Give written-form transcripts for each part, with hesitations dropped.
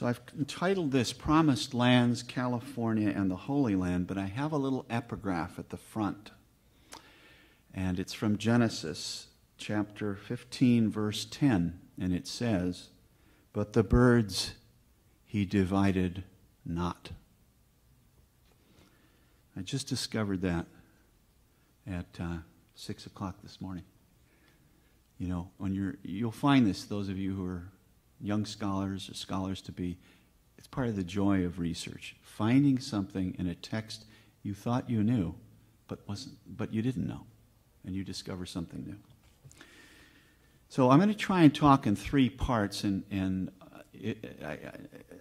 So I've entitled this Promised Lands, California and the Holy Land, but I have a little epigraph at the front. And it's from Genesis chapter 15, verse 10. And it says, "But the birds he divided not." I just discovered that at 6 o'clock this morning. You know, when you'll find this, those of you who are young scholars or scholars to be, it's part of the joy of research. Finding something in a text you thought you knew, but you didn't know, and you discover something new. So I'm going to try and talk in 3 parts, and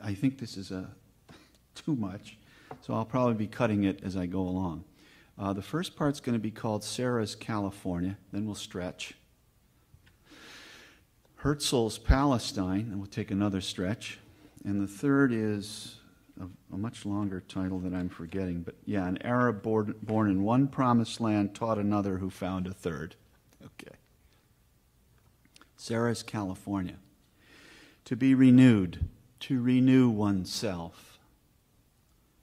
I think this is too much, so I'll probably be cutting it as I go along. The first part's going to be called Sarah's California, then we'll stretch. Herzl's Palestine, and we'll take another stretch. And the third is a much longer title that I'm forgetting, but yeah, an Arab born in one promised land taught another who found a third. Okay. Sarah's California. To be renewed, to renew oneself,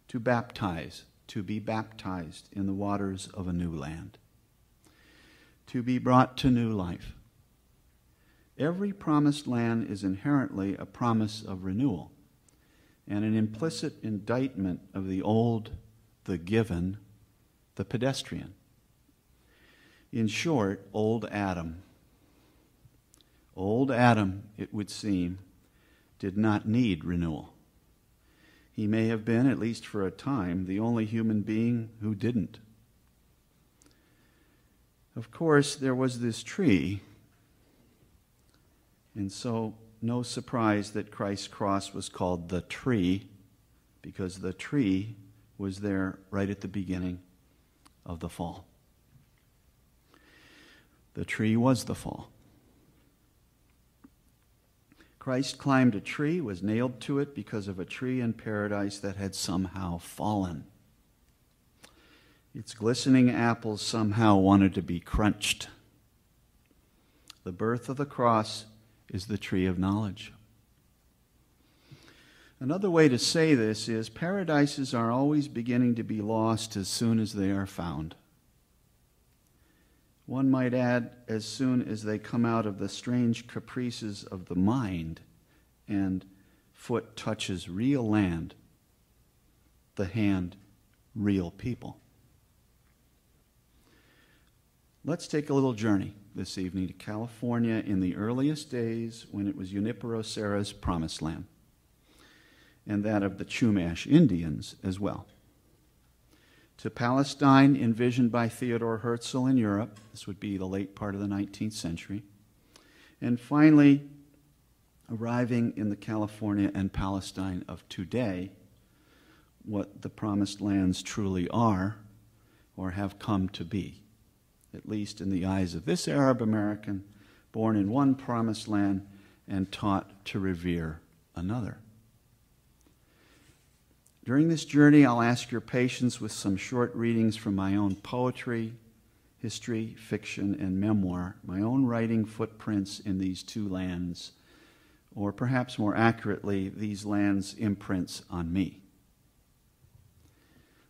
to baptize, to be baptized in the waters of a new land, to be brought to new life. Every promised land is inherently a promise of renewal and an implicit indictment of the old, the given, the pedestrian. In short, old Adam. Old Adam, it would seem, did not need renewal. He may have been, at least for a time, the only human being who didn't. Of course, there was this tree, and so no surprise that Christ's cross was called the tree, because the tree was there right at the beginning of the fall. The tree was the fall. Christ climbed a tree, was nailed to it because of a tree in paradise that had somehow fallen. Its glistening apples somehow wanted to be crunched. The birth of the cross is the tree of knowledge. Another way to say this is paradises are always beginning to be lost as soon as they are found. One might add, as soon as they come out of the strange caprices of the mind and foot touches real land, the hand, real people. Let's take a little journey this evening to California in the earliest days when it was Junipero Serra's promised land, and that of the Chumash Indians as well. To Palestine, envisioned by Theodor Herzl in Europe. This would be the late part of the 19th century. And finally, arriving in the California and Palestine of today, what the promised lands truly are or have come to be, at least in the eyes of this Arab American, born in one promised land and taught to revere another. During this journey, I'll ask your patience with some short readings from my own poetry, history, fiction, and memoir, my own writing footprints in these 2 lands, or perhaps more accurately, these lands' imprints on me.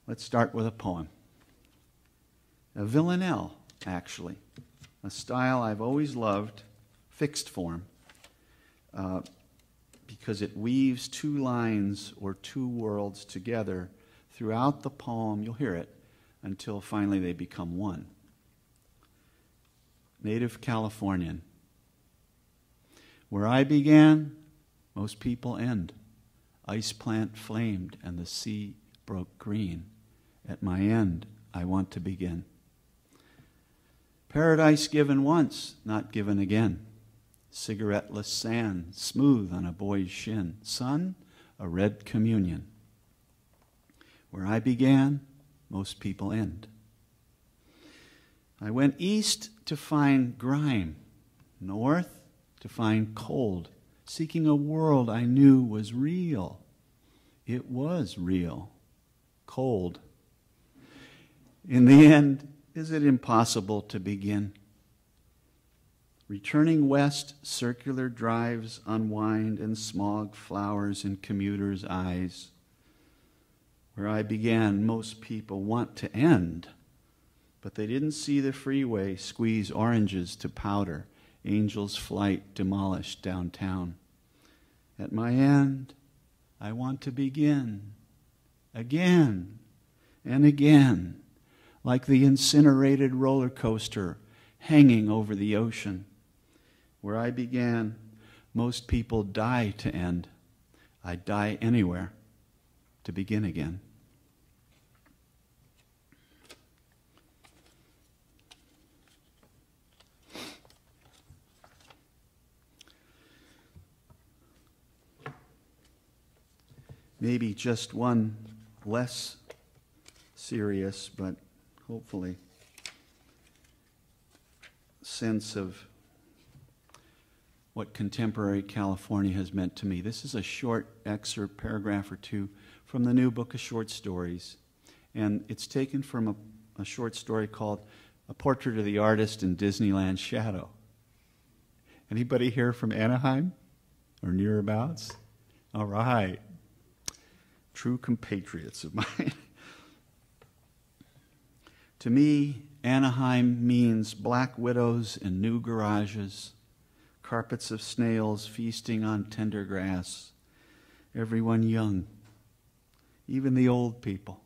Let's start with a poem. A villanelle, actually, a style I've always loved, fixed form, because it weaves 2 lines or 2 worlds together throughout the poem. You'll hear it until finally they become one. Native Californian. Where I began, most people end. Ice plant flamed and the sea broke green. At my end, I want to begin. Paradise given once, not given again. Cigarette-less sand, smooth on a boy's shin. Sun, a red communion. Where I began, most people end. I went east to find grime, north to find cold, seeking a world I knew was real. It was real, cold. In the end, is it impossible to begin? Returning west, circular drives unwind and smog flowers in commuters' eyes. Where I began, most people want to end, but they didn't see the freeway squeeze oranges to powder, Angel's Flight demolished downtown. At my end, I want to begin, again and again, like the incinerated roller coaster hanging over the ocean. Where I began, most people die to end. I die anywhere to begin again. Maybe just one less serious, but hopefully sense of what contemporary California has meant to me. This is a short excerpt, paragraph or two, from the new book of short stories. And it's taken from a short story called A Portrait of the Artist in Disneyland Shadow. Anybody here from Anaheim or nearabouts? All right. True compatriots of mine. To me, Anaheim means black widows and new garages, carpets of snails feasting on tender grass, everyone young, even the old people,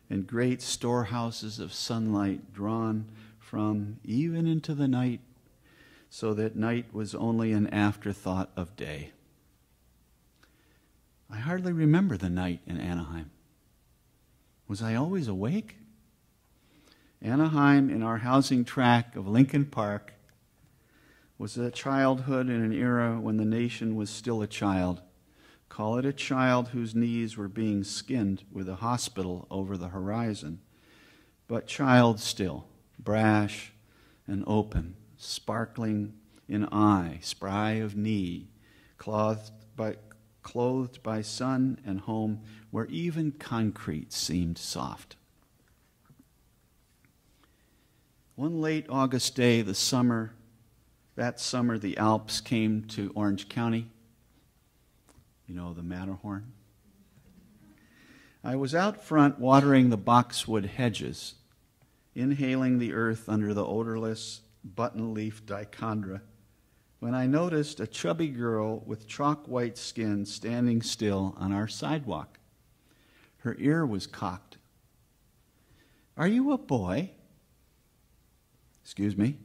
and great storehouses of sunlight drawn from even into the night, so that night was only an afterthought of day. I hardly remember the night in Anaheim. Was I always awake? Anaheim, in our housing tract of Lincoln Park, was a childhood in an era when the nation was still a child. Call it a child whose knees were being skinned with a hospital over the horizon. But child still, brash and open, sparkling in eye, spry of knee, clothed by sun and home, where even concrete seemed soft. One late August day, that summer, the Alps came to Orange County. You know, the Matterhorn. I was out front watering the boxwood hedges, inhaling the earth under the odorless button-leaf dichondra, when I noticed a chubby girl with chalk-white skin standing still on our sidewalk. Her ear was cocked. "Are you a boy?" "Excuse me?"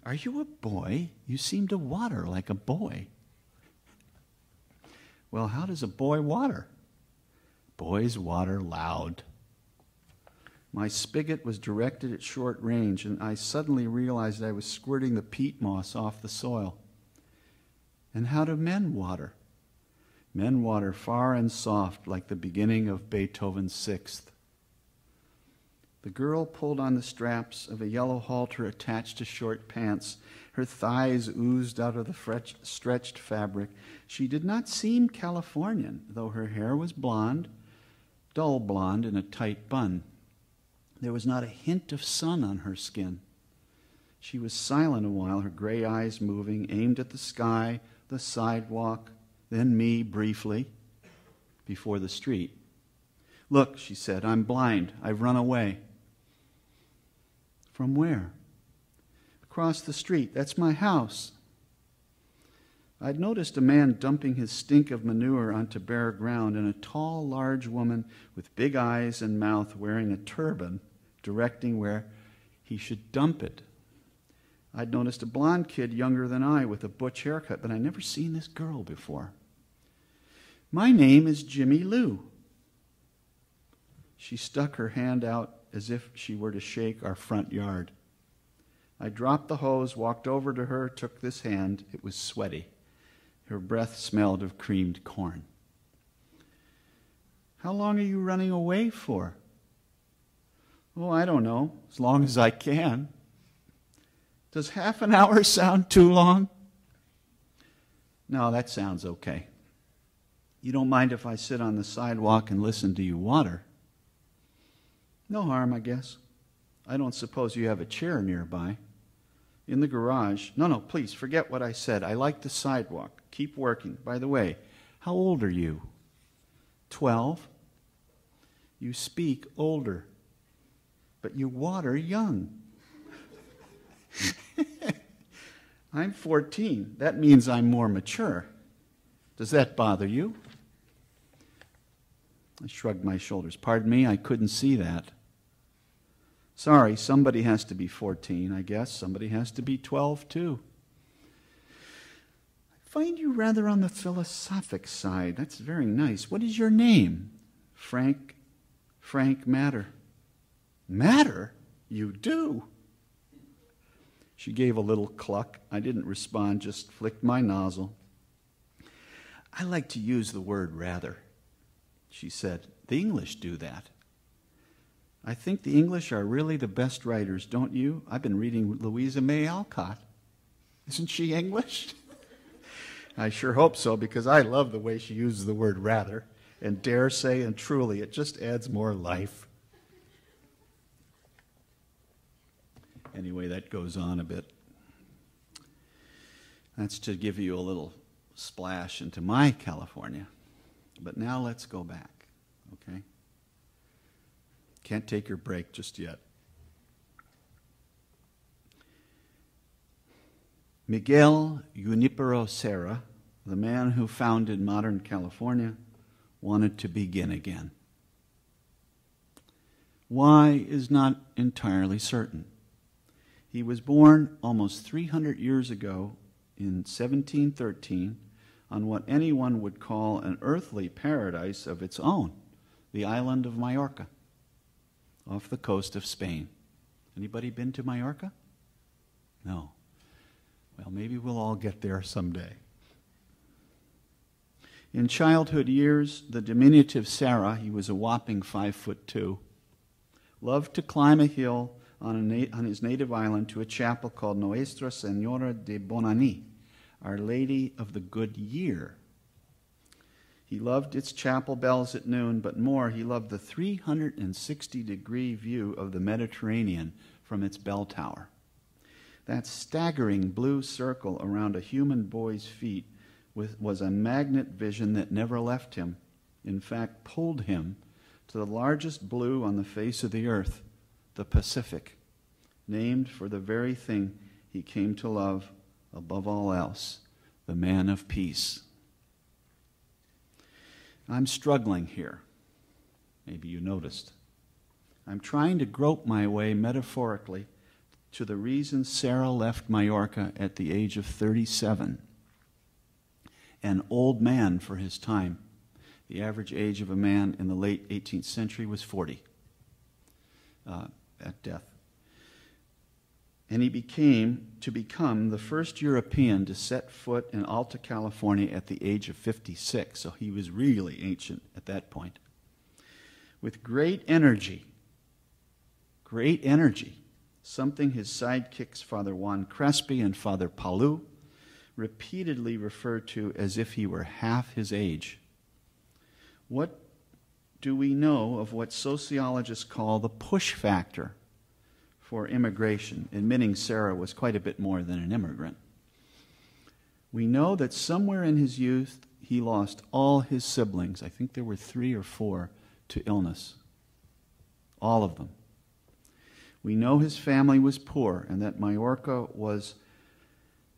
"Are you a boy? You seem to water like a boy." "Well, how does a boy water?" "Boys water loud." My spigot was directed at short range, and I suddenly realized I was squirting the peat moss off the soil. "And how do men water?" "Men water far and soft, like the beginning of Beethoven's Sixth." The girl pulled on the straps of a yellow halter attached to short pants. Her thighs oozed out of the stretched fabric. She did not seem Californian, though her hair was blonde, dull blonde in a tight bun. There was not a hint of sun on her skin. She was silent a while, her gray eyes moving, aimed at the sky, the sidewalk, then me briefly, before the street. "Look," she said, "I'm blind. I've run away." "From where?" "Across the street. That's my house." I'd noticed a man dumping his stink of manure onto bare ground, and a tall, large woman with big eyes and mouth wearing a turban directing where he should dump it. I'd noticed a blonde kid younger than I with a butch haircut, but I'd never seen this girl before. "My name is Jimmy Lou." She stuck her hand out as if she were to shake our front yard. I dropped the hose, walked over to her, took this hand. It was sweaty. Her breath smelled of creamed corn. "How long are you running away for?" "Oh, I don't know, as long as I can." "Does half an hour sound too long?" "No, that sounds okay. You don't mind if I sit on the sidewalk and listen to you water?" "No harm, I guess. I don't suppose you have a chair nearby." in the garage. No, please, forget what I said. I like the sidewalk. Keep working. By the way, how old are you? 12? You speak older, but you water young. I'm 14. That means I'm more mature. Does that bother you? I shrugged my shoulders. Pardon me, I couldn't see that. Sorry, somebody has to be 14, I guess. Somebody has to be 12, too. I find you rather on the philosophic side. That's very nice. What is your name? Frank Matter. Matter? You do? She gave a little cluck. I didn't respond, just flicked my nozzle. I like to use the word rather, she said. The English do that. I think the English are really the best writers, don't you? I've been reading Louisa May Alcott. Isn't she English? I sure hope so, because I love the way she uses the word rather, and dare say and truly. It just adds more life. Anyway, that goes on a bit. That's to give you a little splash into my California. But now let's go back, okay? Can't take your break just yet. Miguel Junipero Serra, the man who founded modern California, wanted to begin again. Why is not entirely certain. He was born almost 300 years ago in 1713 on what anyone would call an earthly paradise of its own, the island of Majorca, off the coast of Spain. Anybody been to Majorca? No. Well, maybe we'll all get there someday. In childhood years, the diminutive Serra, he was a whopping 5'2", loved to climb a hill on his native island to a chapel called Nuestra Señora de Bonani, Our Lady of the Good Year. He loved its chapel bells at noon, but more, he loved the 360-degree view of the Mediterranean from its bell tower. That staggering blue circle around a human boy's feet was a magnet vision that never left him. In fact, pulled him to the largest blue on the face of the earth, the Pacific, named for the very thing he came to love above all else, the man of peace. I'm struggling here. Maybe you noticed. I'm trying to grope my way metaphorically to the reason Serra left Majorca at the age of 37. An old man for his time. The average age of a man in the late 18th century was 40 at death. And he became the first European to set foot in Alta California at the age of 56. So he was really ancient at that point. With great energy, something his sidekicks, Father Juan Crespi and Father Palu, repeatedly referred to as if he were half his age. What do we know of what sociologists call the push factor for immigration, admitting Serra was quite a bit more than an immigrant? We know that somewhere in his youth he lost all his siblings. I think there were 3 or 4 to illness. All of them. We know his family was poor and that Majorca was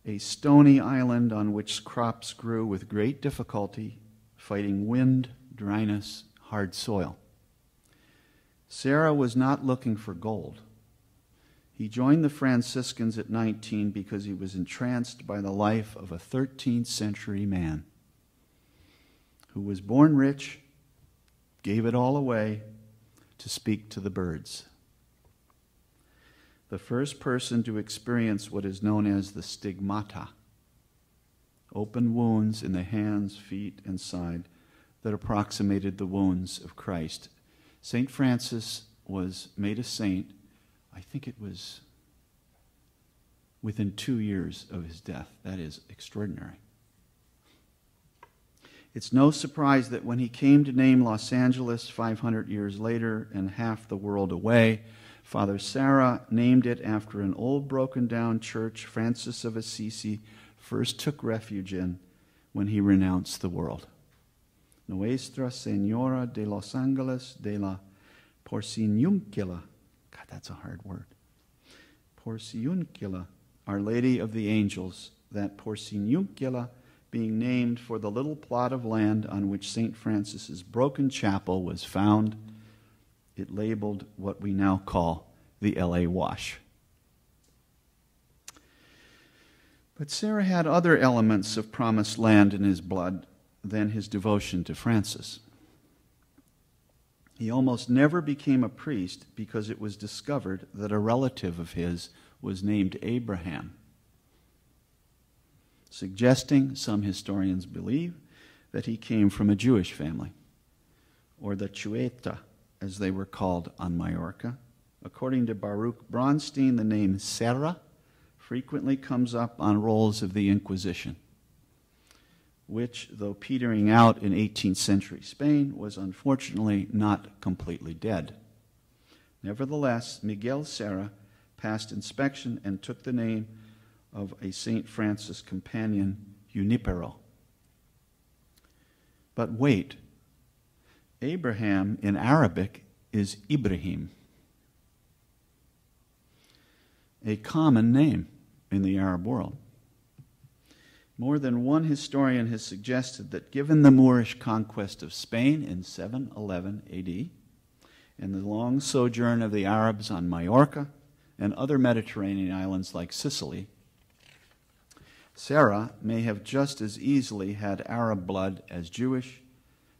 a stony island on which crops grew with great difficulty, fighting wind, dryness, hard soil. Serra was not looking for gold. He joined the Franciscans at 19 because he was entranced by the life of a 13th century man who was born rich, gave it all away to speak to the birds. The first person to experience what is known as the stigmata, open wounds in the hands, feet, and side that approximated the wounds of Christ. St. Francis was made a saint, I think it was within 2 years of his death. That is extraordinary. It's no surprise that when he came to name Los Angeles 500 years later and half the world away, Father Sarah named it after an old broken-down church Francis of Assisi first took refuge in when he renounced the world. Nuestra Señora de los Ángeles de la Porciúncula. God, that's a hard word. Porciúncula, Our Lady of the Angels, that Porciúncula being named for the little plot of land on which St. Francis's broken chapel was found. It labeled what we now call the L.A. Wash. But Sarah had other elements of promised land in his blood than his devotion to Francis. He almost never became a priest because it was discovered that a relative of his was named Abraham, suggesting, some historians believe, that he came from a Jewish family, or the Chueta, as they were called on Majorca. According to Baruch Bronstein, the name Sarah frequently comes up on rolls of the Inquisition, which, though petering out in 18th century Spain, was unfortunately not completely dead. Nevertheless, Miguel Serra passed inspection and took the name of a St. Francis companion, Junipero. But wait, Abraham in Arabic is Ibrahim, a common name in the Arab world. More than one historian has suggested that given the Moorish conquest of Spain in 711 AD and the long sojourn of the Arabs on Majorca and other Mediterranean islands like Sicily, Sarah may have just as easily had Arab blood as Jewish,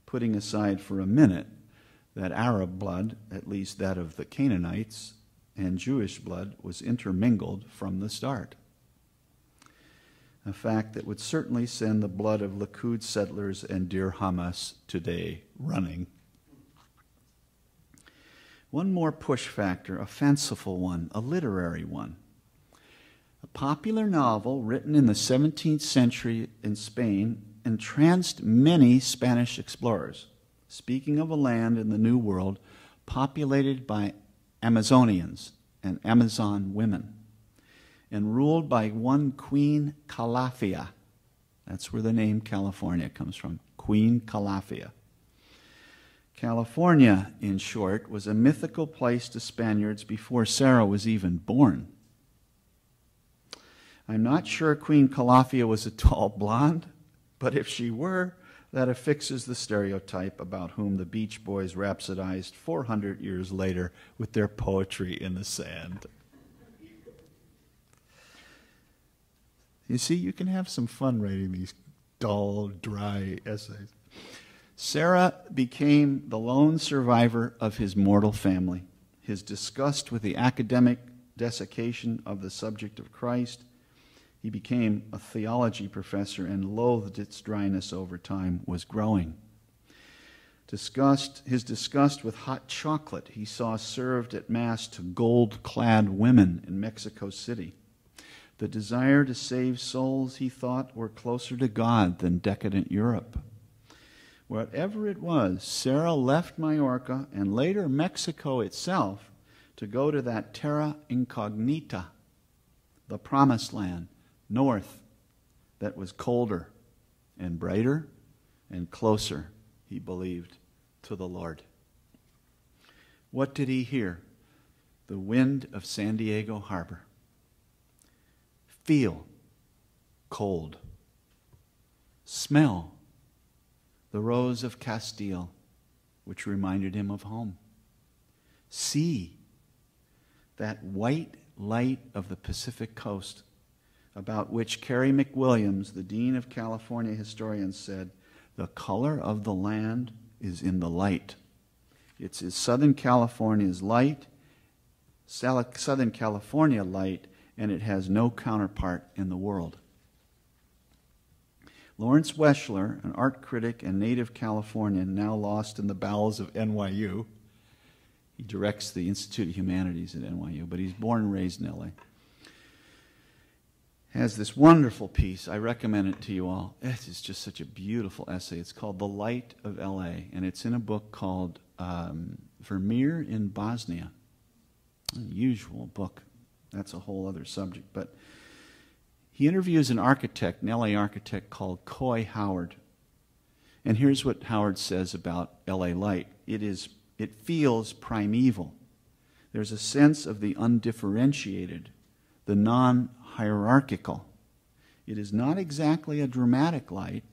putting aside for a minute that Arab blood, at least that of the Canaanites, and Jewish blood was intermingled from the start. A fact that would certainly send the blood of Likud settlers and Deir Hamas today running. One more push factor, a fanciful one, a literary one. A popular novel written in the 17th century in Spain entranced many Spanish explorers, speaking of a land in the New World populated by Amazonians and Amazon women, and ruled by one Queen Calafia. That's where the name California comes from, Queen Calafia. California, in short, was a mythical place to Spaniards before Sarah was even born. I'm not sure Queen Calafia was a tall blonde, but if she were, that affixes the stereotype about whom the Beach Boys rhapsodized 400 years later with their poetry in the sand. You see, you can have some fun writing these dull, dry essays. Sarah became the lone survivor of his mortal family. His disgust with the academic desiccation of the subject of Christ, he became a theology professor and loathed its dryness over time, was growing. His disgust with hot chocolate he saw served at Mass to gold-clad women in Mexico City. The desire to save souls, he thought, were closer to God than decadent Europe. Whatever it was, Sarah left Majorca and later Mexico itself to go to that terra incognita, the promised land, north, that was colder and brighter and closer, he believed, to the Lord. What did he hear? The wind of San Diego Harbor. Feel cold. Smell the rose of Castile, which reminded him of home. See that white light of the Pacific coast, about which Carey McWilliams, the Dean of California historians, said, the color of the land is in the light. It's Southern California's light, Southern California light, and it has no counterpart in the world. Lawrence Weschler, an art critic and native Californian, now lost in the bowels of NYU. He directs the Institute of Humanities at NYU, but he's born and raised in LA. has this wonderful piece. I recommend it to you all. It is just such a beautiful essay. It's called The Light of L.A., and it's in a book called Vermeer in Bosnia. Unusual book. That's a whole other subject. But he interviews an architect, an L.A. architect called Coy Howard. And here's what Howard says about L.A. light. It feels primeval. There's a sense of the undifferentiated, the non-hierarchical. It is not exactly a dramatic light.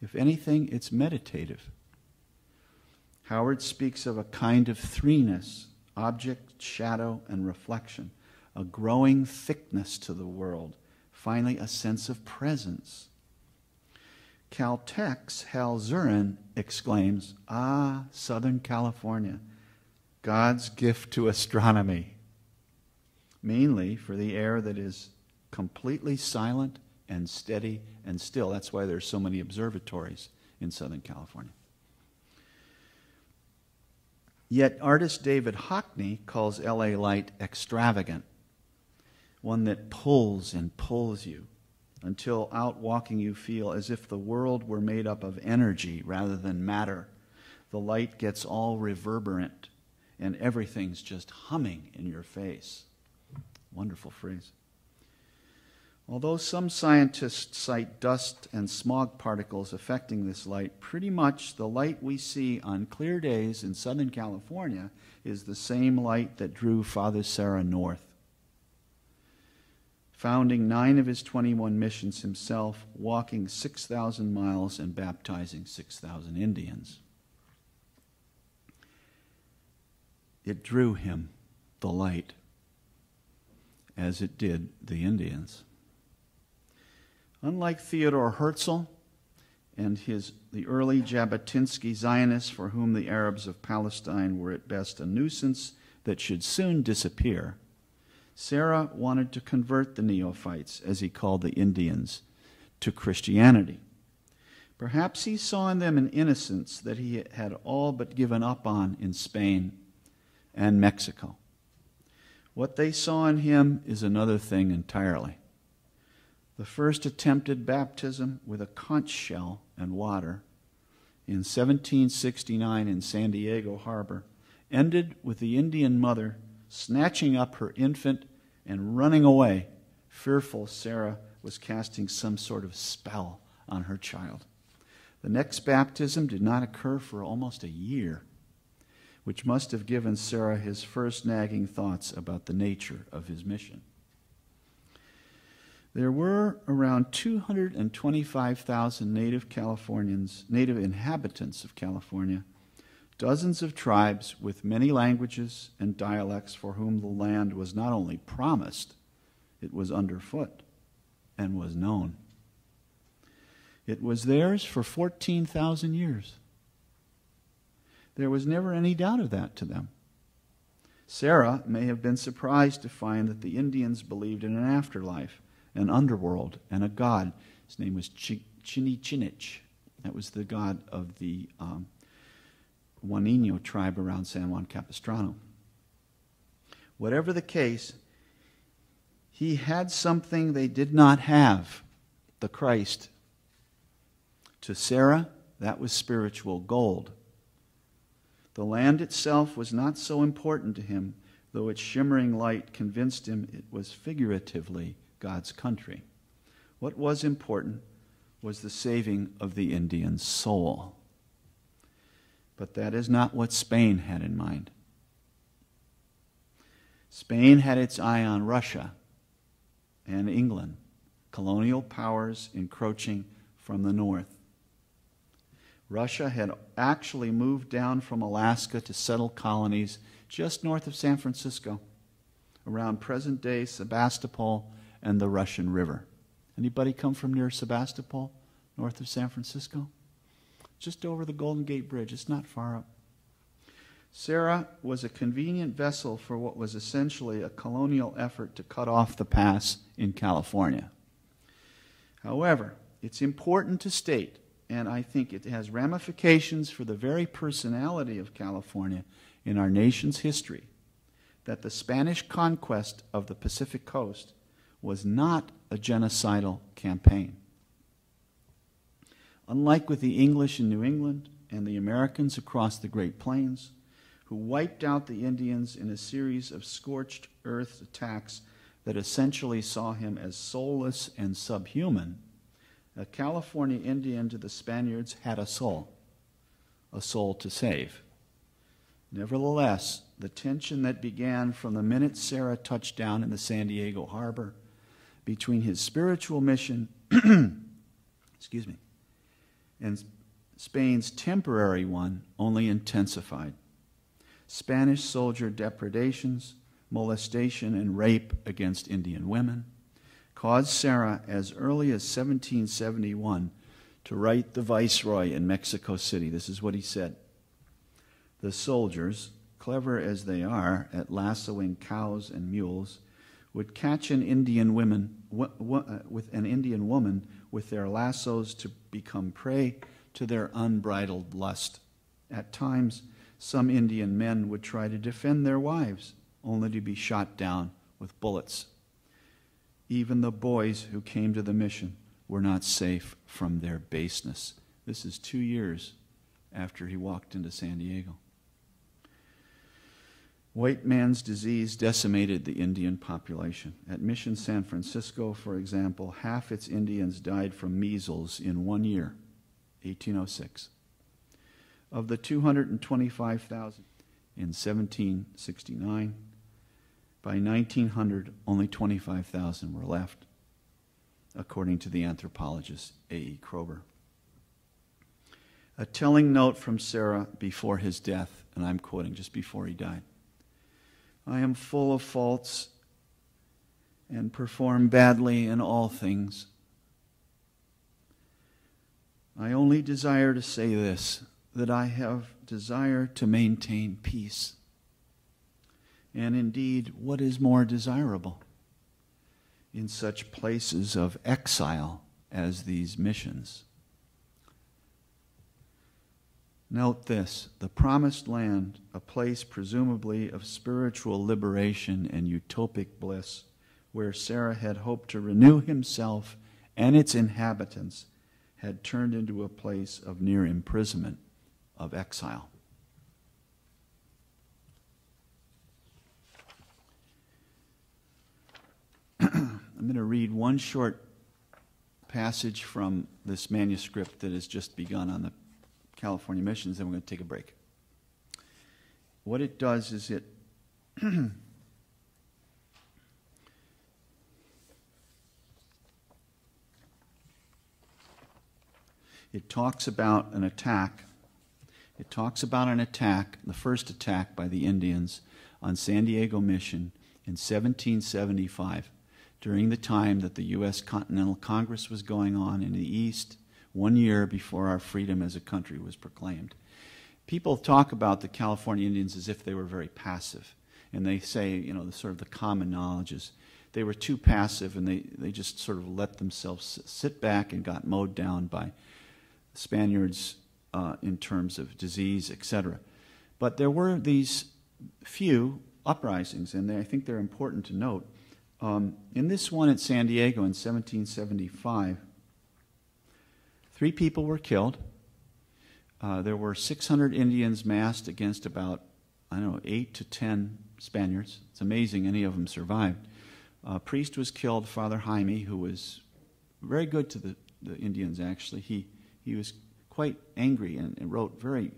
If anything, it's meditative. Howard speaks of a kind of threeness, object, shadow, and reflection, a growing thickness to the world, finally a sense of presence. Caltech's Hal Zurin exclaims, "Ah, Southern California, God's gift to astronomy," mainly for the air that is completely silent and steady and still. That's why there's so many observatories in Southern California. Yet artist David Hockney calls L.A. light extravagant, one that pulls and pulls you until out walking you feel as if the world were made up of energy rather than matter. The light gets all reverberant and everything's just humming in your face. Wonderful phrase. Although some scientists cite dust and smog particles affecting this light, pretty much the light we see on clear days in Southern California is the same light that drew Father Serra north. Founding 9 of his 21 missions himself, walking 6,000 miles and baptizing 6,000 Indians. It drew him, the light, as it did the Indians. Unlike Theodor Herzl and the early Jabotinsky Zionists, for whom the Arabs of Palestine were at best a nuisance that should soon disappear, Serra wanted to convert the neophytes, as he called the Indians, to Christianity. Perhaps he saw in them an innocence that he had all but given up on in Spain and Mexico. What they saw in him is another thing entirely. The first attempted baptism with a conch shell and water in 1769 in San Diego Harbor ended with the Indian mother snatching up her infant and running away, fearful Serra was casting some sort of spell on her child. The next baptism did not occur for almost a year, which must have given Serra his first nagging thoughts about the nature of his mission. There were around 225,000 native inhabitants of California, dozens of tribes with many languages and dialects for whom the land was not only promised, it was underfoot and was known. It was theirs for 14,000 years. There was never any doubt of that to them. Serra may have been surprised to find that the Indians believed in an afterlife, an underworld, and a god. His name was Chinichinich. That was the god of the Juanino tribe around San Juan Capistrano. Whatever the case, he had something they did not have, the Christ. To Serra, that was spiritual gold. The land itself was not so important to him, though its shimmering light convinced him it was figuratively God's country. What was important was the saving of the Indian's soul. But that is not what Spain had in mind. Spain had its eye on Russia and England, colonial powers encroaching from the north. Russia had actually moved down from Alaska to settle colonies just north of San Francisco, around present-day Sebastopol and the Russian River. Anybody come from near Sebastopol, north of San Francisco? Just over the Golden Gate Bridge. It's not far up. Serra was a convenient vessel for what was essentially a colonial effort to cut off the pass in California. However, it's important to state, and I think it has ramifications for the very personality of California in our nation's history, that the Spanish conquest of the Pacific coast was not a genocidal campaign. Unlike with the English in New England and the Americans across the Great Plains, who wiped out the Indians in a series of scorched earth attacks that essentially saw him as soulless and subhuman, a California Indian to the Spaniards had a soul to save. Nevertheless, the tension that began from the minute Serra touched down in the San Diego harbor between his spiritual mission and Spain's temporary one only intensified. Spanish soldier depredations, molestation, and rape against Indian women caused Serra as early as 1771 to write the viceroy in Mexico City. This is what he said. The soldiers, clever as they are at lassoing cows and mules, would catch an Indian woman with their lassos to become prey to their unbridled lust. At times, some Indian men would try to defend their wives, only to be shot down with bullets. Even the boys who came to the mission were not safe from their baseness. This is 2 years after he walked into San Diego. White man's disease decimated the Indian population. At Mission San Francisco, for example, half its Indians died from measles in 1 year, 1806. Of the 225,000 in 1769, by 1900, only 25,000 were left, according to the anthropologist A.E. Kroeber. A telling note from Serra before his death, and I'm quoting just before he died. I am full of faults and perform badly in all things. I only desire to say this, that I have desire to maintain peace. And indeed, what is more desirable in such places of exile as these missions? Note this, the promised land, a place presumably of spiritual liberation and utopic bliss, where Serra had hoped to renew himself and its inhabitants, had turned into a place of near imprisonment, of exile. I'm going to read one short passage from this manuscript that has just begun on the California missions, then we're going to take a break. What it does is it it talks about an attack. It talks about an attack, the first attack by the Indians on San Diego Mission in 1775, during the time that the U.S. Continental Congress was going on in the East, 1 year before our freedom as a country was proclaimed. People talk about the California Indians as if they were very passive. And they say, the sort of the common knowledge is they were too passive and they just sort of let themselves sit back and got mowed down by Spaniards in terms of disease, etc. But there were these few uprisings, and I think they're important to note. In this one at San Diego in 1775, 3 people were killed. There were 600 Indians massed against about, 8 to 10 Spaniards. It's amazing any of them survived. A priest was killed, Father Jaime, who was very good to the Indians, actually. He was quite angry and wrote very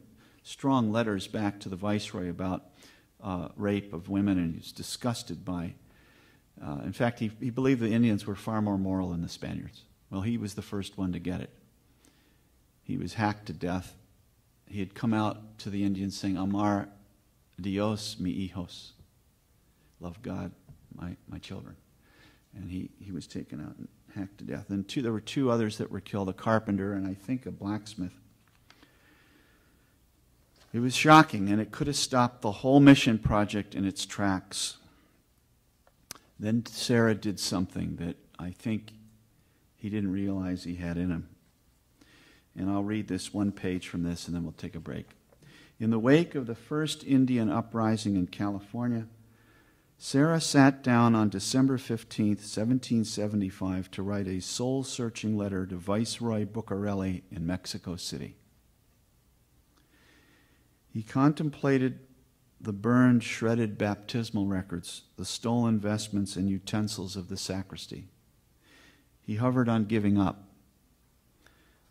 strong letters back to the viceroy about rape of women, and he was disgusted by. In fact, he believed the Indians were far more moral than the Spaniards. Well, he was the first one to get it. He was hacked to death. He had come out to the Indians saying, Amar Dios mi hijos. Love God, my children. And he was taken out and hacked to death. And there were 2 others that were killed, a carpenter and I think a blacksmith. It was shocking, and it could have stopped the whole mission project in its tracks. Then Serra did something that I think he didn't realize he had in him. And I'll read this one page from this, and then we'll take a break. In the wake of the first Indian uprising in California, Sarah sat down on December 15th, 1775, to write a soul-searching letter to Viceroy Bucareli in Mexico City. He contemplated the burned, shredded baptismal records, the stolen vestments and utensils of the sacristy. He hovered on giving up.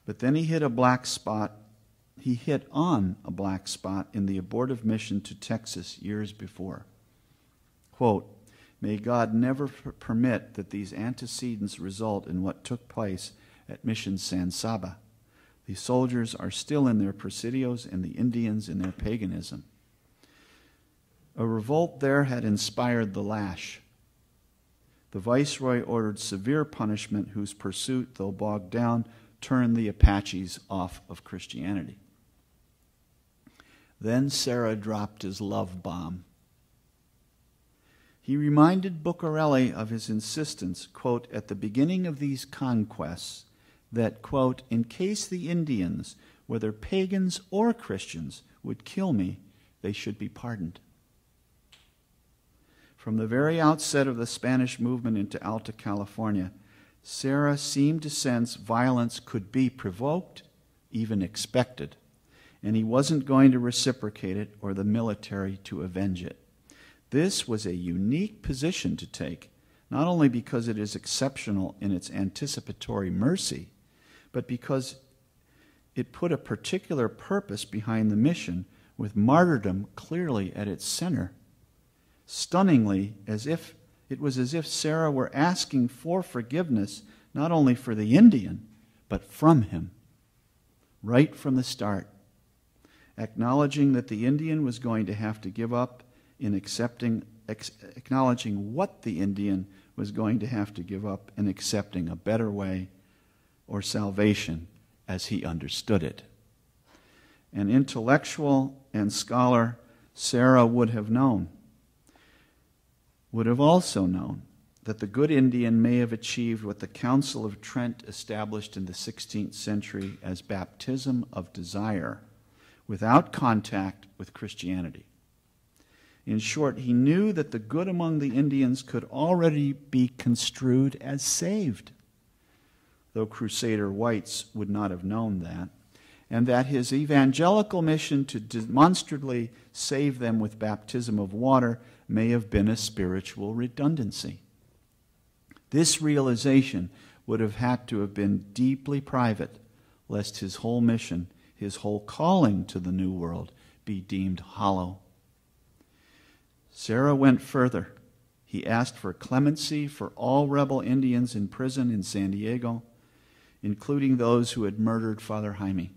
But then he hit on a black spot in the abortive mission to Texas years before. Quote, "May God never permit that these antecedents result in what took place at Mission San Saba. The soldiers are still in their presidios and the Indians in their paganism. A revolt there had inspired the lash. The viceroy ordered severe punishment whose pursuit, though bogged down, turned the Apaches off of Christianity." Then Sarah dropped his love bomb. He reminded Bucareli of his insistence, quote, "at the beginning of these conquests, that, quote, in case the Indians, whether pagans or Christians, would kill me, they should be pardoned." From the very outset of the Spanish movement into Alta California, Sarah seemed to sense violence could be provoked, even expected, and he wasn't going to reciprocate it or the military to avenge it. This was a unique position to take, not only because it is exceptional in its anticipatory mercy, but because it put a particular purpose behind the mission, with martyrdom clearly at its center. Stunningly, it was as if Sarah were asking for forgiveness, not only for the Indian, but from him, right from the start, acknowledging that the Indian was going to have to give up acknowledging what the Indian was going to have to give up in accepting a better way or salvation as he understood it. An intellectual and scholar, Sarah would have also known that the good Indian may have achieved what the Council of Trent established in the 16th century as baptism of desire, without contact with Christianity. In short, he knew that the good among the Indians could already be construed as saved, though Crusader whites would not have known that, and that his evangelical mission to demonstrably save them with baptism of water may have been a spiritual redundancy. This realization would have had to have been deeply private, lest his whole mission, his whole calling to the New World, be deemed hollow. Sarah went further. He asked for clemency for all rebel Indians in prison in San Diego, including those who had murdered Father Jaime.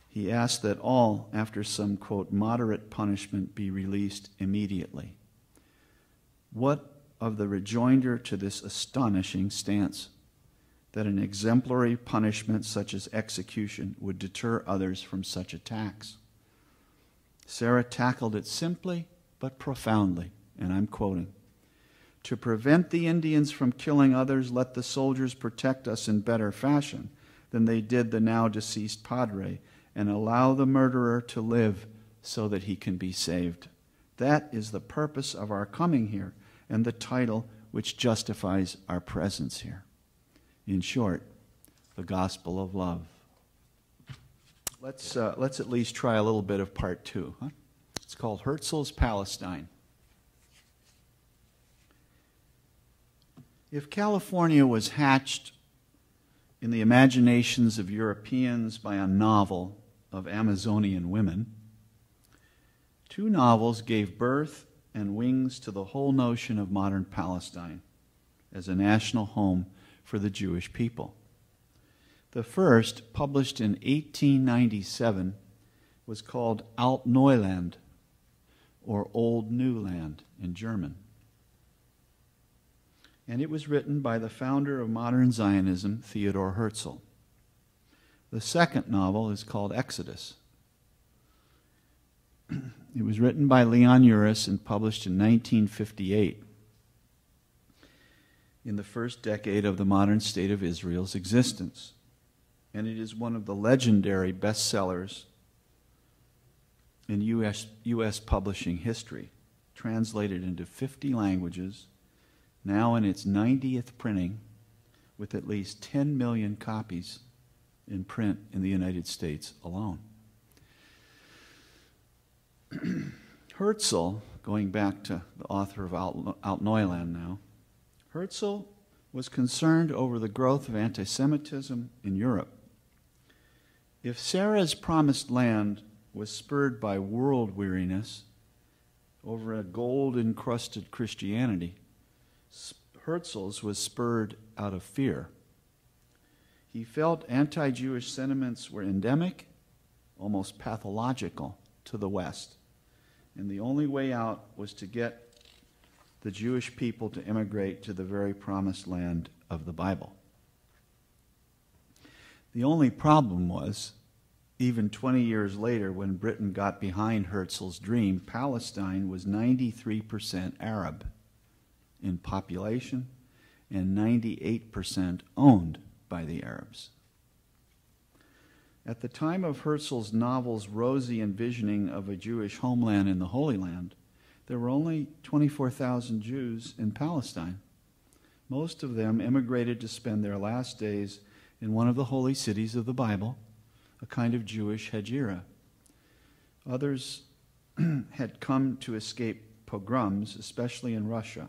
He asked that all, after some, quote, moderate punishment, be released immediately. What of the rejoinder to this astonishing stance, that an exemplary punishment such as execution would deter others from such attacks? Sarah tackled it simply but profoundly, and I'm quoting, "To prevent the Indians from killing others, let the soldiers protect us in better fashion than they did the now deceased padre, and allow the murderer to live so that he can be saved. That is the purpose of our coming here, and the title which justifies our presence here." In short, the gospel of love. Let's at least try a little bit of part two. Huh? It's called Herzl's Palestine. If California was hatched in the imaginations of Europeans by a novel of Amazonian women, two novels gave birth and wings to the whole notion of modern Palestine as a national home for the Jewish people. The first, published in 1897, was called Altneuland, or Old New Land in German. And it was written by the founder of modern Zionism, Theodor Herzl. The second novel is called Exodus. It was written by Leon Uris and published in 1958, in the first decade of the modern state of Israel's existence. And it is one of the legendary bestsellers in U.S. publishing history. translated into 50 languages, now in its 90th printing, with at least 10 million copies in print in the United States alone. Herzl, going back to the author of Out Neuland now, Herzl was concerned over the growth of anti-Semitism in Europe. If Sarah's promised land was spurred by world weariness over a gold-encrusted Christianity, Herzl's was spurred out of fear. He felt anti-Jewish sentiments were endemic, almost pathological, to the West. And the only way out was to get the Jewish people to immigrate to the very promised land of the Bible. The only problem was, even 20 years later, when Britain got behind Herzl's dream, Palestine was 93% Arab in population and 98% owned by the Arabs. At the time of Herzl's novel's rosy envisioning of a Jewish homeland in the Holy Land, there were only 24,000 Jews in Palestine. Most of them immigrated to spend their last days in one of the holy cities of the Bible, a kind of Jewish hegira. Others had come to escape pogroms, especially in Russia,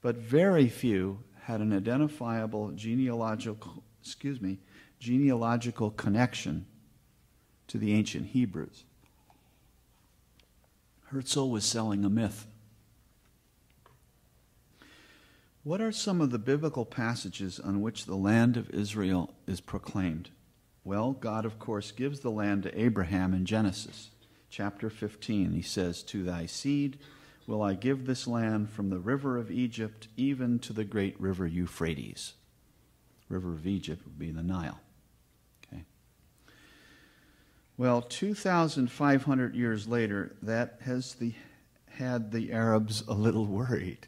but very few had an identifiable genealogical connection to the ancient Hebrews. Herzl was selling a myth. What are some of the biblical passages on which the land of Israel is proclaimed? Well, God, of course, gives the land to Abraham in Genesis chapter 15. He says, "To thy seed will I give this land from the river of Egypt even to the great river Euphrates." River of Egypt would be the Nile. Okay. Well, 2,500 years later, that has had the Arabs a little worried.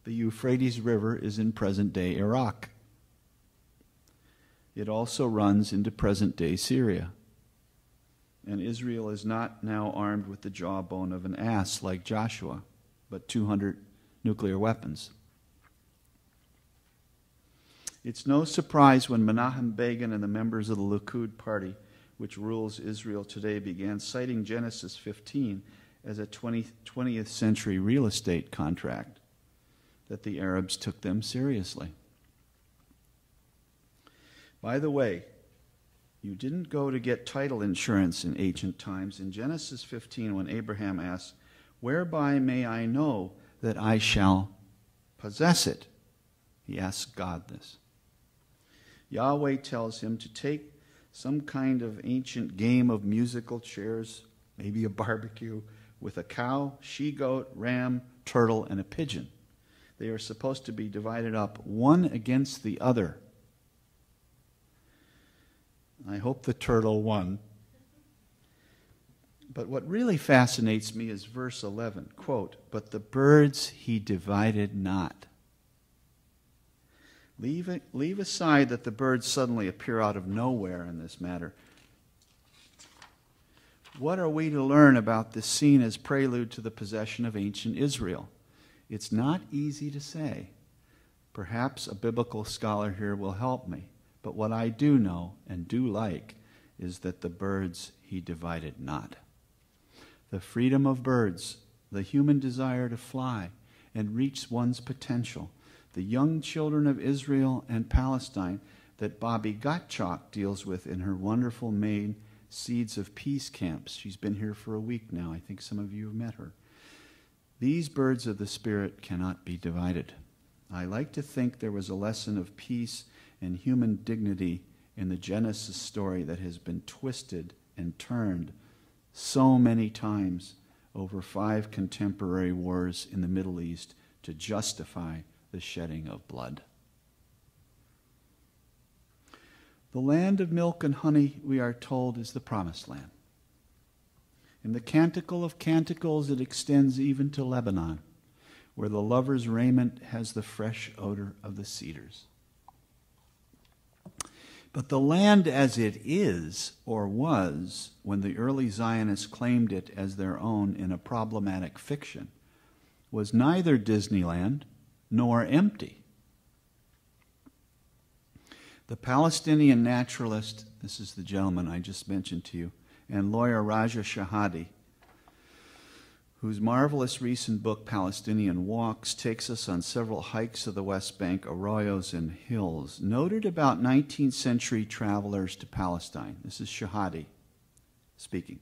The Euphrates River is in present-day Iraq. It also runs into present-day Syria. And Israel is not now armed with the jawbone of an ass like Joshua, but 200 nuclear weapons. It's no surprise when Menachem Begin and the members of the Likud party, which rules Israel today, began citing Genesis 15 as a 20th century real estate contract, that the Arabs took them seriously. By the way, you didn't go to get title insurance in ancient times. In Genesis 15, when Abraham asks, "Whereby may I know that I shall possess it?" he asks God this. Yahweh tells him to take some kind of ancient game of musical chairs, maybe a barbecue, with a cow, she-goat, ram, turtle, and a pigeon. They are supposed to be divided up one against the other. I hope the turtle won. But what really fascinates me is verse 11, quote, "But the birds he divided not." Leave aside that the birds suddenly appear out of nowhere in this matter. What are we to learn about this scene as prelude to the possession of ancient Israel? It's not easy to say. Perhaps a biblical scholar here will help me. But what I do know and do like is that the birds he divided not. The freedom of birds, the human desire to fly and reach one's potential, the young children of Israel and Palestine that Bobby Gottschalk deals with in her wonderful main Seeds of Peace camps. She's been here for a week now. I think some of you have met her. These birds of the Spirit cannot be divided. I like to think there was a lesson of peace and human dignity in the Genesis story that has been twisted and turned so many times over 5 contemporary wars in the Middle East to justify the shedding of blood. The land of milk and honey, we are told, is the promised land. In the Canticle of Canticles, it extends even to Lebanon, where the lover's raiment has the fresh odor of the cedars. But the land as it is, or was, when the early Zionists claimed it as their own in a problematic fiction, was neither Disneyland nor empty. The Palestinian naturalist, this is the gentleman I just mentioned to you, and lawyer Raja Shahadi, whose marvelous recent book, Palestinian Walks, takes us on several hikes of the West Bank, arroyos, and hills, noted about 19th century travelers to Palestine. This is Shahadi speaking.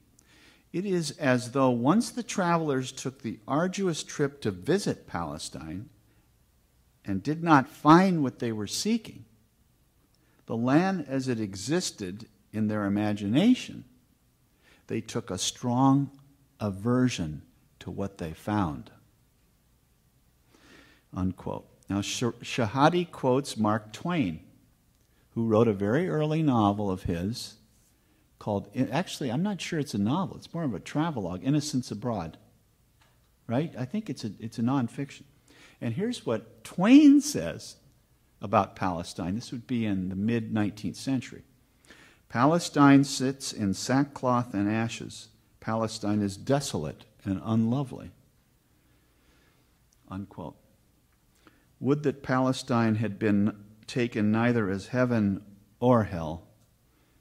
It is as though once the travelers took the arduous trip to visit Palestine and did not find what they were seeking, the land as it existed in their imagination, they took a strong aversion to what they found. Unquote. Now, Shahadi quotes Mark Twain, who wrote a very early novel of his called, actually, I'm not sure it's a novel, it's more of a travelogue, Innocents Abroad. Right? I think it's a nonfiction. And here's what Twain says about Palestine. This would be in the mid-19th century. Palestine sits in sackcloth and ashes. Palestine is desolate and unlovely. Unquote. Would that Palestine had been taken neither as heaven or hell,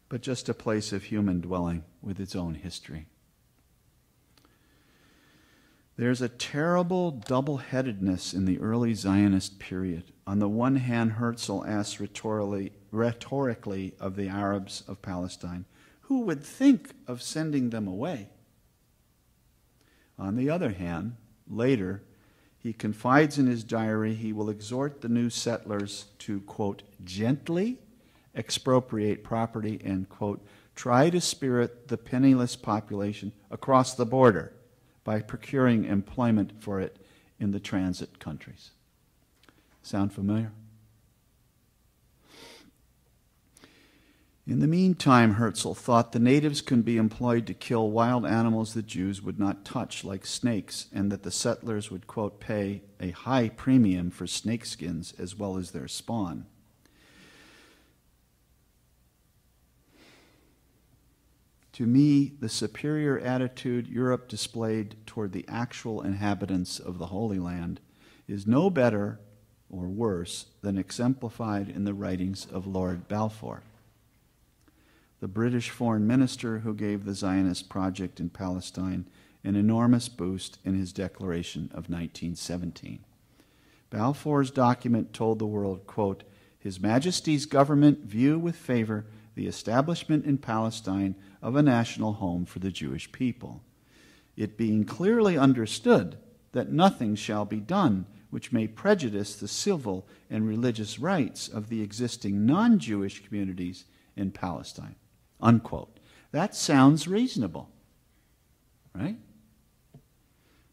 but just a place of human dwelling with its own history. There's a terrible double-headedness in the early Zionist period. On the one hand, Herzl asks rhetorically of the Arabs of Palestine, who would think of sending them away? On the other hand, later, he confides in his diary he will exhort the new settlers to, quote, gently expropriate property and, quote, try to spirit the penniless population across the border by procuring employment for it in the transit countries. Sound familiar? In the meantime, Herzl thought the natives could be employed to kill wild animals that Jews would not touch, like snakes, and that the settlers would, quote, pay a high premium for snakeskins as well as their spawn. To me, the superior attitude Europe displayed toward the actual inhabitants of the Holy Land is no better or worse than exemplified in the writings of Lord Balfour, the British foreign minister who gave the Zionist project in Palestine an enormous boost in his declaration of 1917. Balfour's document told the world, quote, His Majesty's government view with favor the establishment in Palestine of a national home for the Jewish people, it being clearly understood that nothing shall be done which may prejudice the civil and religious rights of the existing non-Jewish communities in Palestine. Unquote. That sounds reasonable, right?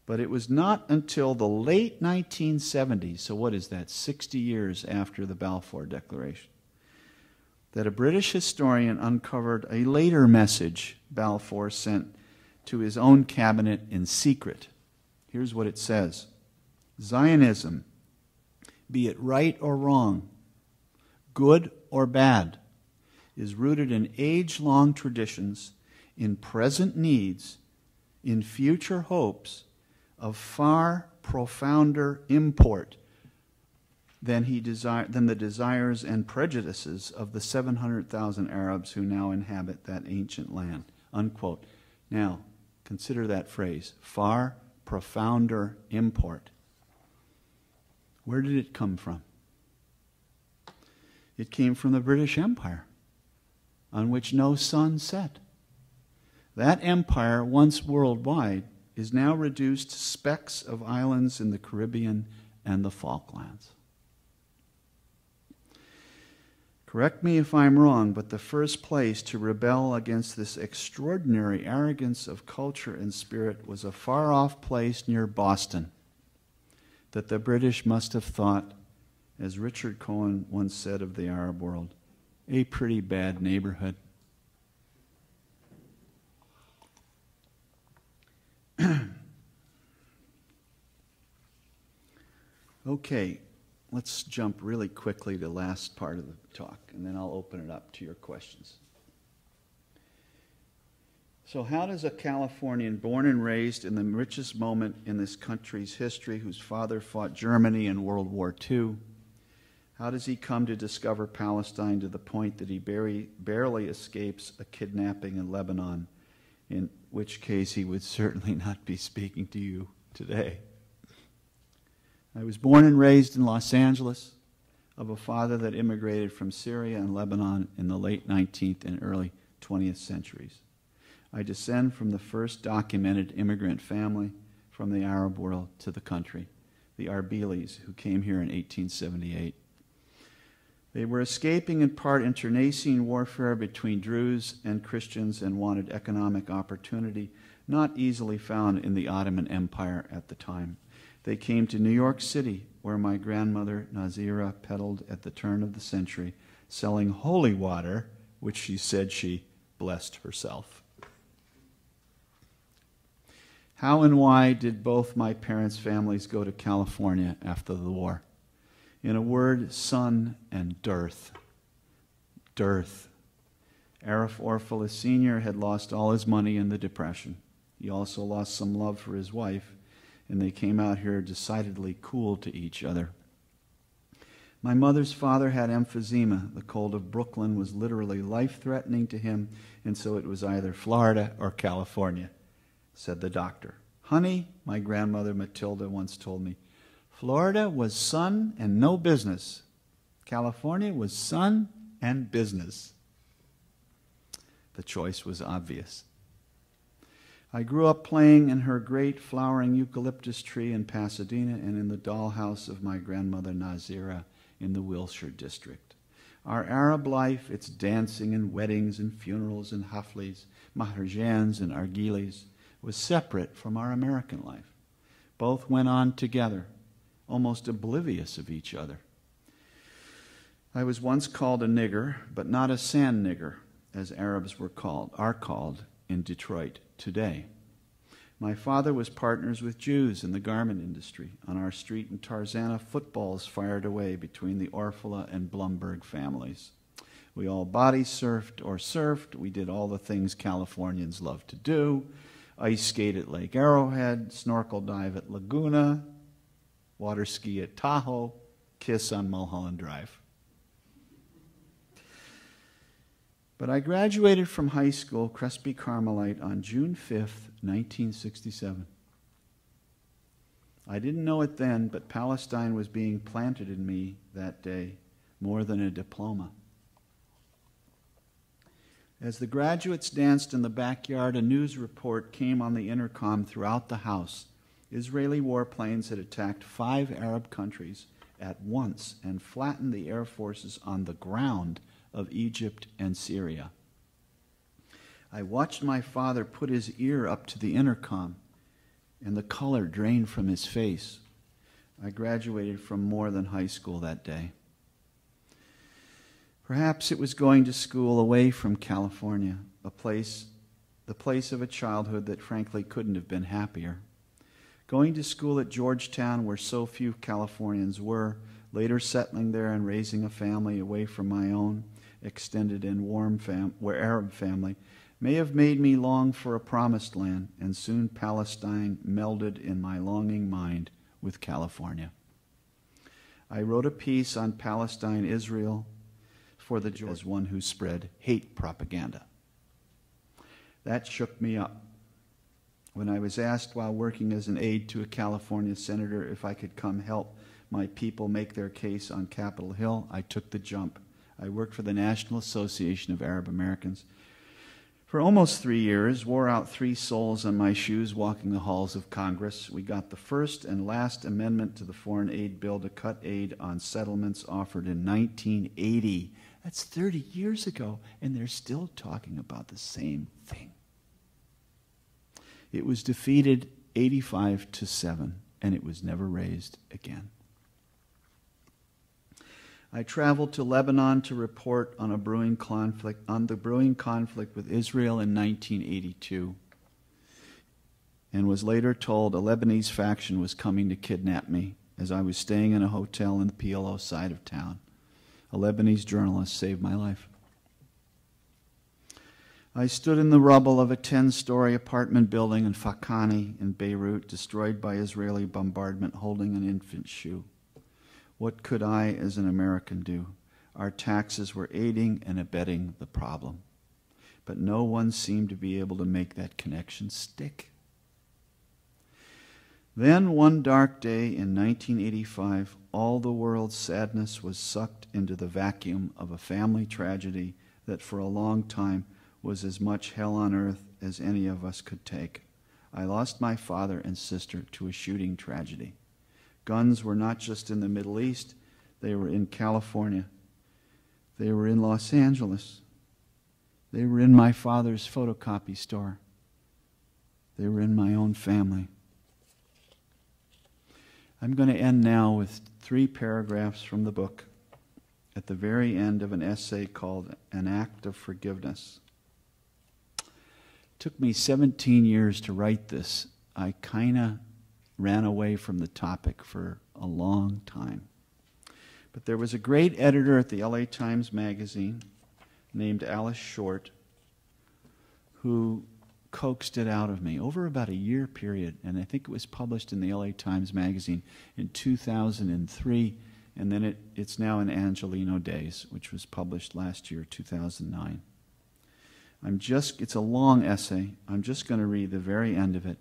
But it was not until the late 1970s, so what is that, 60 years after the Balfour Declaration, that a British historian uncovered a later message Balfour sent to his own cabinet in secret. Here's what it says. Zionism, be it right or wrong, good or bad, is rooted in age-long traditions, in present needs, in future hopes of far profounder import than the desires and prejudices of the 700,000 Arabs who now inhabit that ancient land. Unquote. Now, consider that phrase, far profounder import. Where did it come from? It came from the British Empire, on which no sun set. That empire, once worldwide, is now reduced to specks of islands in the Caribbean and the Falklands. Correct me if I'm wrong, but the first place to rebel against this extraordinary arrogance of culture and spirit was a far-off place near Boston that the British must have thought, as Richard Cohen once said of the Arab world, a pretty bad neighborhood. Okay, let's jump really quickly to the last part of the talk, and then I'll open it up to your questions. So how does a Californian born and raised in the richest moment in this country's history, whose father fought Germany in World War II, how does he come to discover Palestine to the point that he barely escapes a kidnapping in Lebanon, in which case he would certainly not be speaking to you today? I was born and raised in Los Angeles, of a father that immigrated from Syria and Lebanon in the late 19th and early 20th centuries. I descend from the first documented immigrant family from the Arab world to the country, the Arbelis, who came here in 1878. They were escaping in part internecine warfare between Druze and Christians and wanted economic opportunity not easily found in the Ottoman Empire at the time. They came to New York City, where my grandmother Nazira peddled at the turn of the century, selling holy water, which she said she blessed herself. How and why did both my parents' families go to California after the war? In a word, sun and dearth. Dearth. Arif Orfalea Sr. had lost all his money in the Depression. He also lost some love for his wife, and they came out here decidedly cool to each other. My mother's father had emphysema. The cold of Brooklyn was literally life-threatening to him, and so it was either Florida or California, said the doctor. Honey, my grandmother Matilda once told me, Florida was sun and no business. California was sun and business. The choice was obvious. I grew up playing in her great flowering eucalyptus tree in Pasadena and in the dollhouse of my grandmother Nazira in the Wilshire district. Our Arab life, its dancing and weddings and funerals and haflis, maharjans and argilis, was separate from our American life. Both went on together, almost oblivious of each other. I was once called a nigger, but not a sand nigger, as Arabs are called in Detroit today. My father was partners with Jews in the garment industry. On our street in Tarzana, footballs fired away between the Orfalea and Blumberg families. We all body surfed or surfed. We did all the things Californians love to do. Ice skate at Lake Arrowhead, snorkel dive at Laguna, water ski at Tahoe, kiss on Mulholland Drive. But I graduated from high school, Crespi Carmelite, on June 5th, 1967. I didn't know it then, but Palestine was being planted in me that day, more than a diploma. As the graduates danced in the backyard, a news report came on the intercom throughout the house. Israeli warplanes had attacked 5 Arab countries at once and flattened the air forces on the ground of Egypt and Syria. I watched my father put his ear up to the intercom, and the color drained from his face. I graduated from more than high school that day. Perhaps it was going to school away from California, the place of a childhood that frankly couldn't have been happier. Going to school at Georgetown, where so few Californians were, later settling there and raising a family away from my own extended and warm Arab family, may have made me long for a promised land, and soon Palestine melded in my longing mind with California. I wrote a piece on Palestine-Israel for the as one who spread hate propaganda. That shook me up. When I was asked while working as an aide to a California senator if I could come help my people make their case on Capitol Hill, I took the jump. I worked for the National Association of Arab Americans for almost 3 years, wore out 3 soles on my shoes walking the halls of Congress. We got the first and last amendment to the Foreign Aid Bill to cut aid on settlements offered in 1980. That's 30 years ago, and they're still talking about the same thing. It was defeated 85-7, and it was never raised again. I traveled to Lebanon to report on the brewing conflict with Israel in 1982, and was later told a Lebanese faction was coming to kidnap me as I was staying in a hotel in the PLO side of town. A Lebanese journalist saved my life. I stood in the rubble of a 10-story apartment building in Fakani in Beirut, destroyed by Israeli bombardment, holding an infant shoe. What could I, as an American, do? Our taxes were aiding and abetting the problem. But no one seemed to be able to make that connection stick. Then, one dark day in 1985, all the world's sadness was sucked into the vacuum of a family tragedy that for a long time was as much hell on earth as any of us could take. I lost my father and sister to a shooting tragedy. Guns were not just in the Middle East, they were in California. They were in Los Angeles. They were in my father's photocopy store. They were in my own family. I'm going to end now with 3 paragraphs from the book at the very end of an essay called An Act of Forgiveness. It took me 17 years to write this. I kind of ran away from the topic for a long time. But there was a great editor at the LA Times Magazine named Alice Short who coaxed it out of me over about a year period, and I think it was published in the LA Times Magazine in 2003, and then it's now in Angelino Days, which was published last year, 2009. It's a long essay. I'm just going to read the very end of it,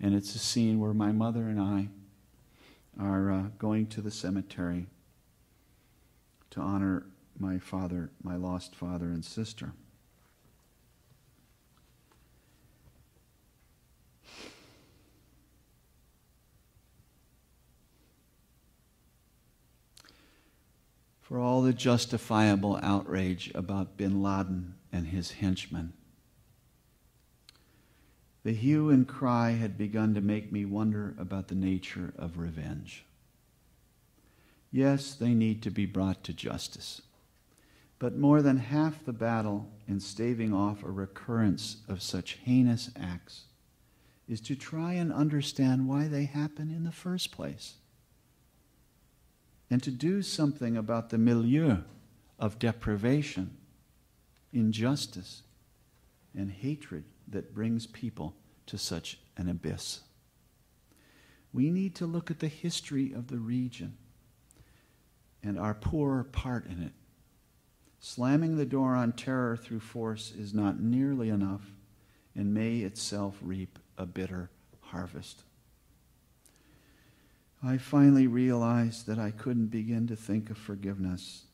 and it's a scene where my mother and I are going to the cemetery to honor my father, my lost father and sister. For all the justifiable outrage about bin Laden and his henchmen, the hue and cry had begun to make me wonder about the nature of revenge. Yes, they need to be brought to justice, but more than half the battle in staving off a recurrence of such heinous acts is to try and understand why they happen in the first place, and to do something about the milieu of deprivation, injustice, and hatred that brings people to such an abyss. We need to look at the history of the region and our poor part in it. Slamming the door on terror through force is not nearly enough and may itself reap a bitter harvest. I finally realized that I couldn't begin to think of forgiveness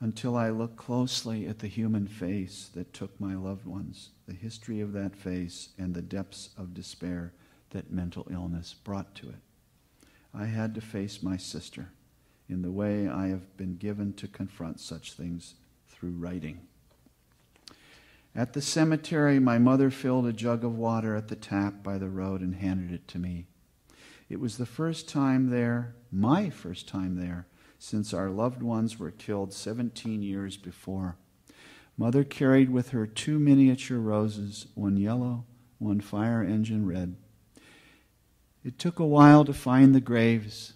until I looked closely at the human face that took my loved ones, the history of that face, and the depths of despair that mental illness brought to it. I had to face my sister in the way I have been given to confront such things through writing. At the cemetery, my mother filled a jug of water at the tap by the road and handed it to me. It was the first time there, my first time there, since our loved ones were killed 17 years before. Mother carried with her 2 miniature roses, one yellow, one fire engine red. It took a while to find the graves.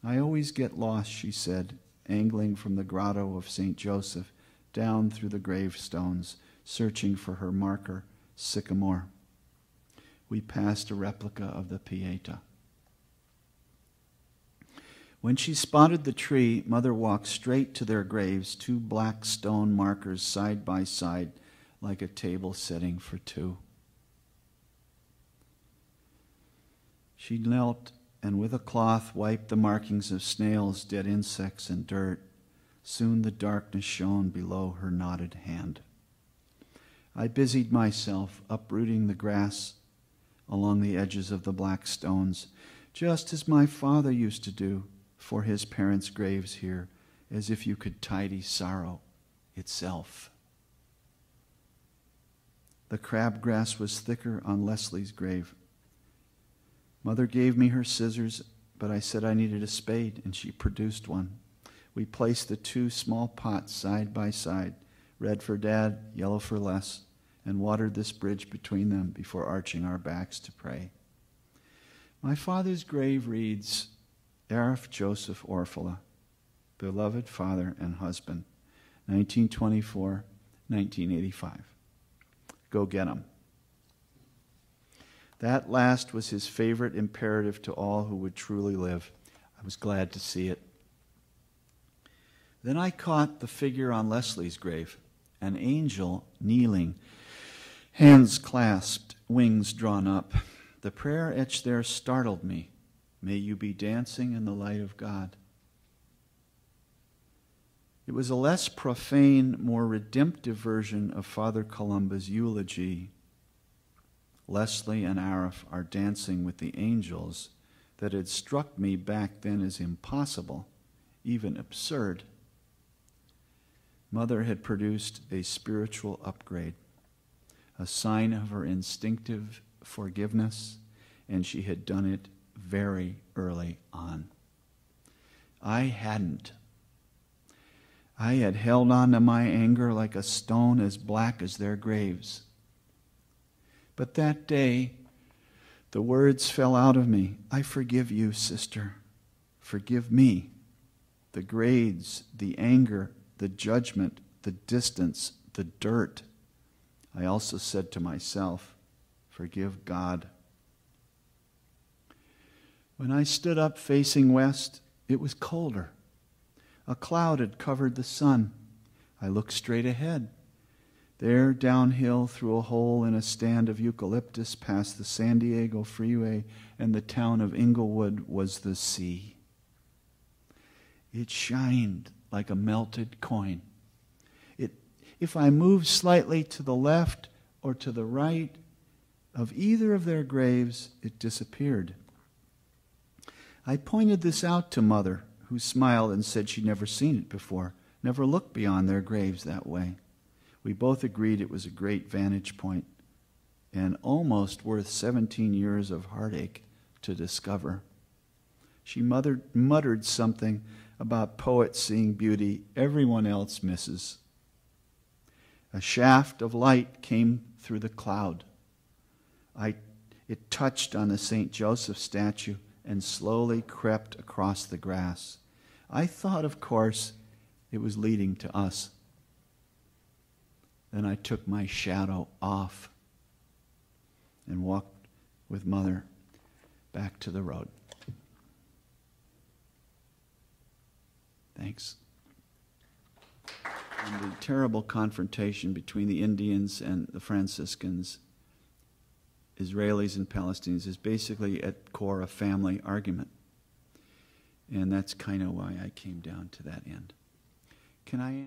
I always get lost, she said, angling from the grotto of St. Joseph down through the gravestones, searching for her marker, sycamore. We passed a replica of the Pieta. When she spotted the tree, Mother walked straight to their graves, 2 black stone markers side by side, like a table setting for 2. She knelt and with a cloth wiped the markings of snails, dead insects, and dirt. Soon the darkness shone below her knotted hand. I busied myself uprooting the grass along the edges of the black stones, just as my father used to do for his parents' graves here, as if you could tidy sorrow itself. The crabgrass was thicker on Leslie's grave. Mother gave me her scissors, but I said I needed a spade, and she produced one. We placed the 2 small pots side by side, red for Dad, yellow for Les, and watered this bridge between them before arching our backs to pray. My father's grave reads, Arif Joseph Orfalea, beloved father and husband, 1924-1985. Go get 'em. That last was his favorite imperative to all who would truly live. I was glad to see it. Then I caught the figure on Leslie's grave, an angel kneeling, hands clasped, wings drawn up. The prayer etched there startled me. May you be dancing in the light of God. It was a less profane, more redemptive version of Father Columba's eulogy. Leslie and Arif are dancing with the angels that had struck me back then as impossible, even absurd. Mother had produced a spiritual upgrade, a sign of her instinctive forgiveness, and she had done it very early on. I hadn't. I had held on to my anger like a stone as black as their graves. But that day, the words fell out of me. I forgive you, sister. Forgive me. The grades, the anger, the judgment, the distance, the dirt. I also said to myself, forgive God. When I stood up facing west, it was colder. A cloud had covered the sun. I looked straight ahead. There, downhill through a hole in a stand of eucalyptus past the San Diego freeway and the town of Inglewood, was the sea. It shined like a melted coin. If I moved slightly to the left or to the right of either of their graves, it disappeared. I pointed this out to Mother, who smiled and said she'd never seen it before, never looked beyond their graves that way. We both agreed it was a great vantage point and almost worth 17 years of heartache to discover. She muttered something about poets seeing beauty everyone else misses. A shaft of light came through the cloud. It touched on the St. Joseph statue and slowly crept across the grass. I thought, of course, it was leading to us. Then I took my shadow off and walked with Mother back to the road. Thanks. And the terrible confrontation between the Indians and the Franciscans, Israelis and Palestinians, is basically at core a family argument. And that's kind of why I came down to that end. Can I